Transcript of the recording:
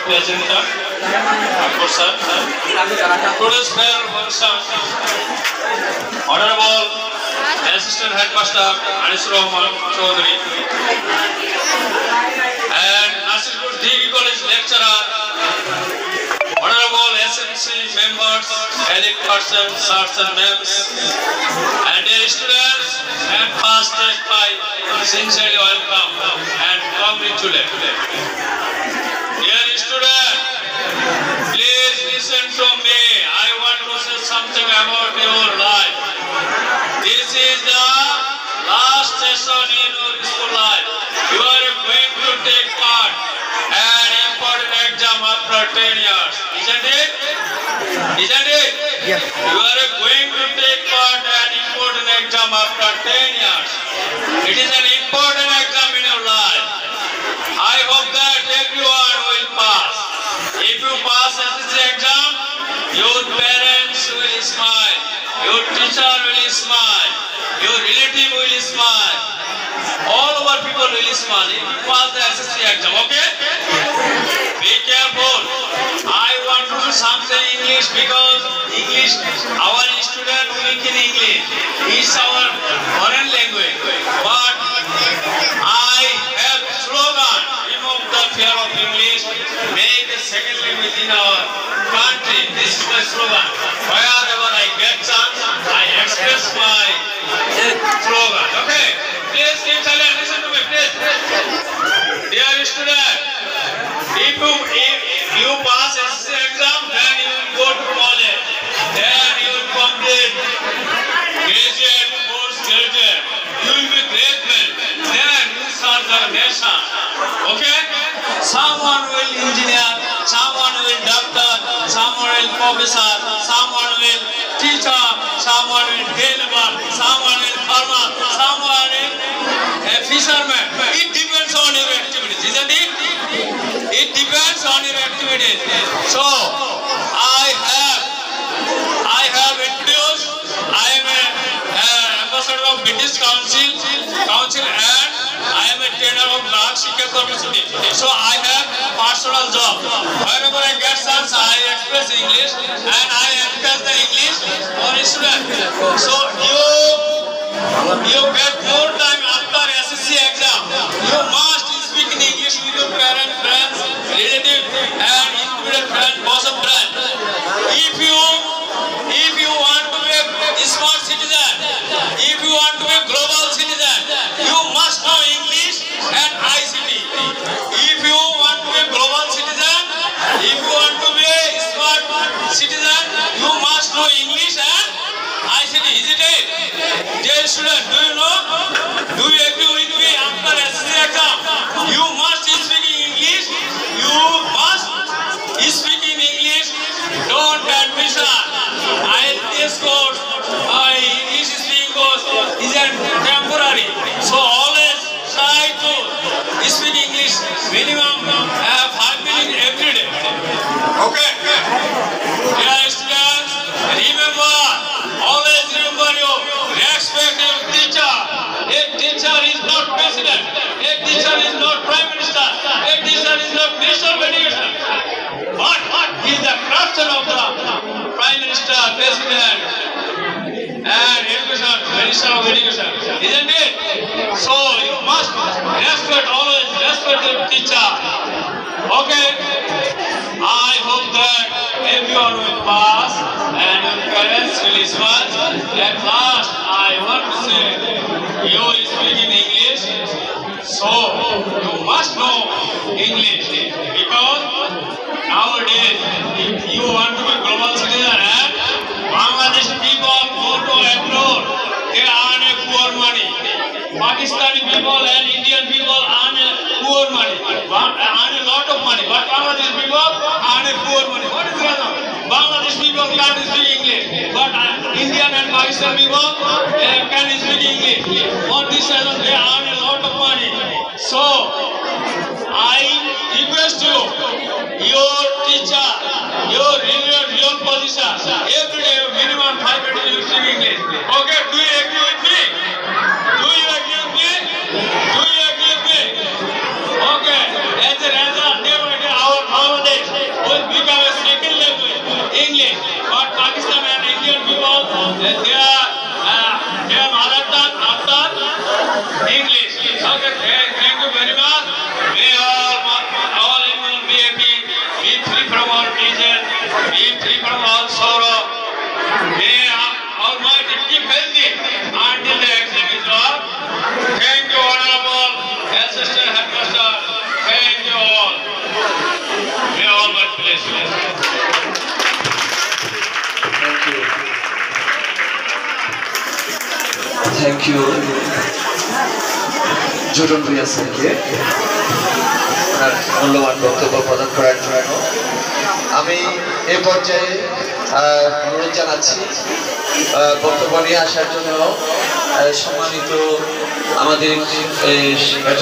presenter, Akbar sir. Today's fair function, Honorable Assistant Headmaster Anisur Rahman Chaudhary and Nasirpur Degree College lecturer, Honorable SMC members, elite persons, sirs and ma'ams, and dear students and past test by sincerely welcome and congratulate. Dear students, please listen to me. I want to say something about your life. This is the last session in your school life. You are going to take part an important exam after 10 years. Isn't it? Isn't it? Yes. You are going to take part an important exam after 10 years. It is an important exam in your life. I hope that everyone will pass. If you pass SSC exam, your parents will smile, your teacher will smile, your relative will smile, all over people will smile if you pass the SSC exam, okay? Be careful. I want to do something in English because English, our student weak in English, is our foreign language. But I have slogan, remove the fear of English, make a second language in our country. This is the slogan. Wherever I get chance, I express my slogan. Okay? Please keep silent. Listen to me, please. Dear student, if you pass SSC exam, then you will go to college. Then you will complete graduate, postgraduate. You will be great man. Then you serve the nation. Okay? Someone will engineer, someone will doctor, someone will professor, someone will teacher, someone will deliver, someone will farmer, someone will fisherman. It depends on your activities, isn't it? It depends on your activities. So I have introduced. I am an ambassador of British Council, and I am a trainer of Lag Shikha Community. So I have personal job. Whenever I get chance, I express English and I encourage the English for students. So you get more time after SSC exam. You must speak in English with your parents, friends, relatives, and included friends, bosom friends. If you want to be a smart citizen, if you want to be a global citizen, you must know English and ICT. If you want to be a global citizen, if you want to be a smart citizen, you must know English and ICT. Is it it? Dear students, do you know? Do you agree with me? After SSC exam, you must speak English. You must speak in English. Don't admission. IELTS course, English speaking course is temporary. So always try to speak English minimum 5 minutes every day. Okay? Dear students, always remember you respect your teacher. A teacher is not president. A teacher is not prime minister. A teacher is not minister of education. But he is the craftsman of the prime minister, president, and education, minister of education. Isn't it? So you must always respect your teacher. Okay? I hope that everyone will pass and your parents will smile. At last, I want to say, you speak in English, so you must know English. Because nowadays, if you want to be global citizen and Bangladeshi people go to abroad, they earn a poor money. Pakistani people and Indian people earn a poor money, earn a lot of money, but Bangladeshi people earn a poor money. What is the reason? Bangladesh people can't speak English, but Indian and Pakistani people can speak English. For this reason, they earn a lot of money. So, I request you, your teacher, your real position, every day minimum 5 minutes you speak English. Okay, do you agree with me? Do you agree with me? Do you agree with me? Okay, as a result, day by day, our Bangladesh English. But Pakistan and Indian people, their mother tongue after English. Okay, thank you very much. May all Indian be happy, be free from all disease, be free from all sorrow. May Almighty keep healthy until the exam is over. Thank you, Honorable Assistant Headmaster. Thank you all. May Almighty bless you. Thank you. জুটন Bhuiyan স্যারকে মূল্যবান বক্তব্য প্রদান করার জন্য আমি এ পর্যায়ে অনুরোধ জানাচ্ছি বক্তব্য নিয়ে আসার জন্য সম্মানিত আমাদের